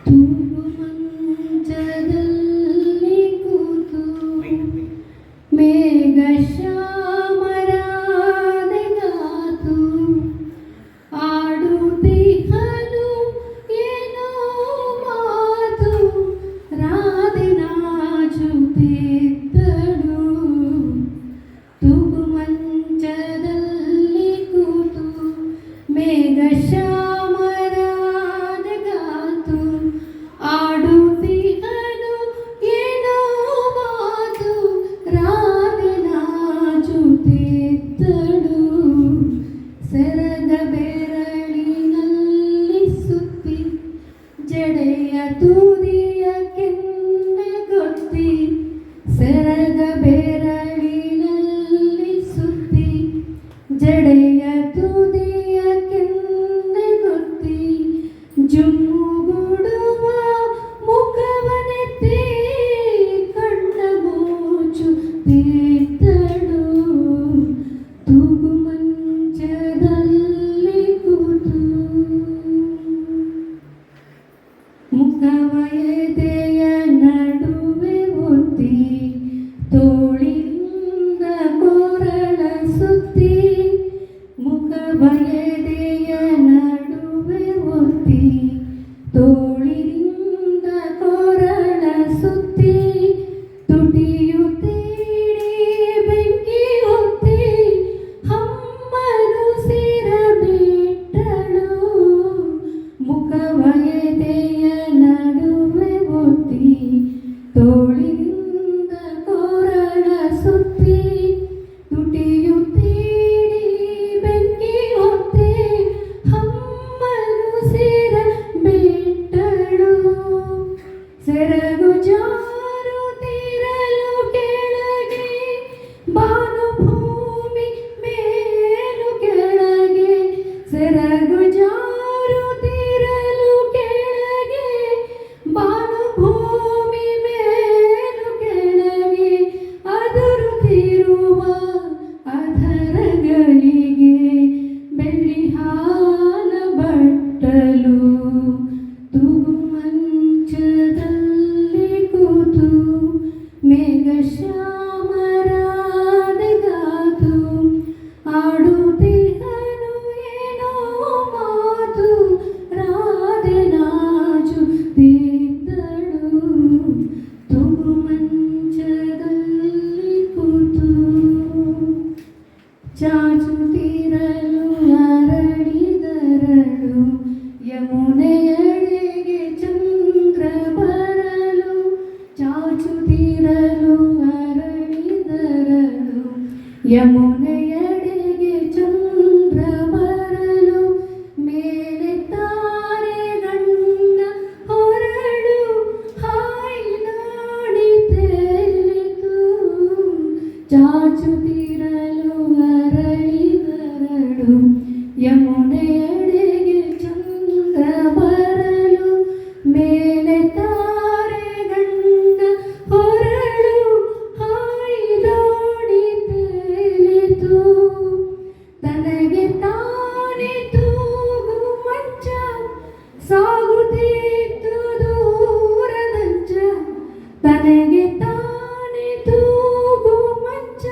ತೂಗು ಮಂಚದಲ್ಲಿ ಕೂತು ಮೇಘ ಶ್ಯಾಮರಾದೆಗಾತು ಆಡುತ್ತಿಹನು ಏನೋ ಮಾತು ರಾಧೆ ನಾಚುತ್ತಿದ್ದಳು. ತೂಗು ಮಂಚದಲ್ಲಿ ಕೂತು ಮೇಘ ಶ್ಯಾಮರಾದೆಗಾತು ಆಡುತ್ತಿಹನು ಏನೋ ಮಾತು ರಾಧೆ ನಾಚುತ್ತಿದ್ದಳು. ಸೆರಗ ಬೆರಳಿನಲ್ಲಿ ಸುತ್ತಿ ಜಡೆಯ ತುದಿಯ ಕೆನ್ನೆಗೊತ್ತಿ ಸೆರಗ ಬೆರಳಿನಲ್ಲಿ ಸುತ್ತಿ ಜಡೆಯ ತುದಿಯ ಕೆನ್ನೆಗೊತ್ತಿ ಜುಮ್ಮುಗುಡುವ ಮುಖವನೆತ್ತಿ ಕಣ್ಣ ಮುಚ್ಚುತ್ತಿದ್ದಳು. ತೂಗು ಮಂಚದಲ್ಲಿ ಕೂತು ಮುಖವ ಎದೆಯ ನಡುವೆ ಒತ್ತಿ ತೋಳಿಂದ ಕೊರಳ ಸುತ್ತಿ ಮುಖವ ಎದೆಯ ನಡುವೆ ಒತ್ತಿ ತೋಳಿಂದ ಕೊರಳ ಸುತ್ತಿ ತುಟಿಯು ತೀಡಿ ಬೆಂಕಿ ಹೊತ್ತಿ ಹಮ್ಮನು ಸಿರ ಬಿಟ್ಟಳು. ಮುಖವ ಎದೆಯ ನಡುವೆ ಒತ್ತಿ ತೋಳಿಂದ ಕೊರಳ ಸುತ್ತಿ ತುಟಿಯು ತೀಡಿ ಬೆಂಕಿ ಹೊತ್ತಿ ಹಮ್ಮನು ಸಿರ ಬಿಟ್ಟಳು. ಸೆರಗು ಜಾರುತ್ತಿರಲು ಕೆಳಗೆ ಭಾನುಭೂಮಿ ಮೇಲು ಕೆಳಗೆ ಸೆರಗು ಜಾರುತ್ತಿರಲು ಕೆಳಗೆ ಭಾನುಭೂಮಿ ಮೇಲು ಕೆಳಗೆ ಅದುರುತ್ತಿರುವ ಅಧರಗಳಿಗೆ ಬೆಳ್ಳಿ ಹಾಲ ಬಟ್ಟಲು. ತೂಗು ಮಂಚದಲ್ಲಿ ಕೂತು ಮೇಘ ಶ್ಯಾಮರಾದೆಗಾತು ಆಡುತ್ತಿಹನು ಏನೋ ಮಾತು ರಾಧೆ ನಾಚುತ್ತಿದ್ದಳು. ತೂಗು ಮಂಚದಲ್ಲಿ ಕೂತು ಚಾಚುತ್ತಿರಲು ಅರಳಿದರಳು ಯಮುನೆಯಡೆಗೆ ಚಂದ್ರ ಬರಲು. ಚಾಚುತ್ತಿರಲು ಅರಳಿದರಳು ಯಮುನೆಯಡೆಗೆ ಚಂದ್ರ ಬರಲು. ಮೇಲೆ ತಾರೆ ಗಣ್ಣ ಹೊರಳು ಹಾಯಿ ನಾಡಿ ತೇಲಿತು. ಚಾಚುತ್ತಿರಲು ಅರಳಿದರಳು ಯಮುನೆಯಡೆಗೆ ಚಂದ್ರ ಬರಲು. ಮೇಲೆ ತಾರೆ ಗಣ್ಣ ಹೊರಳು ಹಾಯಿ ನಾಡಿ ತೇಲಿತು. ತನಗೆ ತಾನೇ ತೂಗು ಮಂಚ ಸಾಗುತ್ತಿತ್ತು ದೂರದಂಚ. ತನಗೆ ತಾನೇ ತೂಗು ಮಂಚ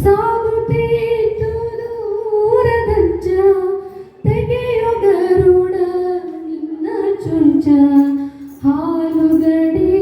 ಸಾಗುತ್ತಿತ್ತು ದೂರದಂಚ. ತೆಗೆಯೋ ಗರುಡ ನಿನ್ನ ಚುಂಚ ಹಾಲು ಗಡಿ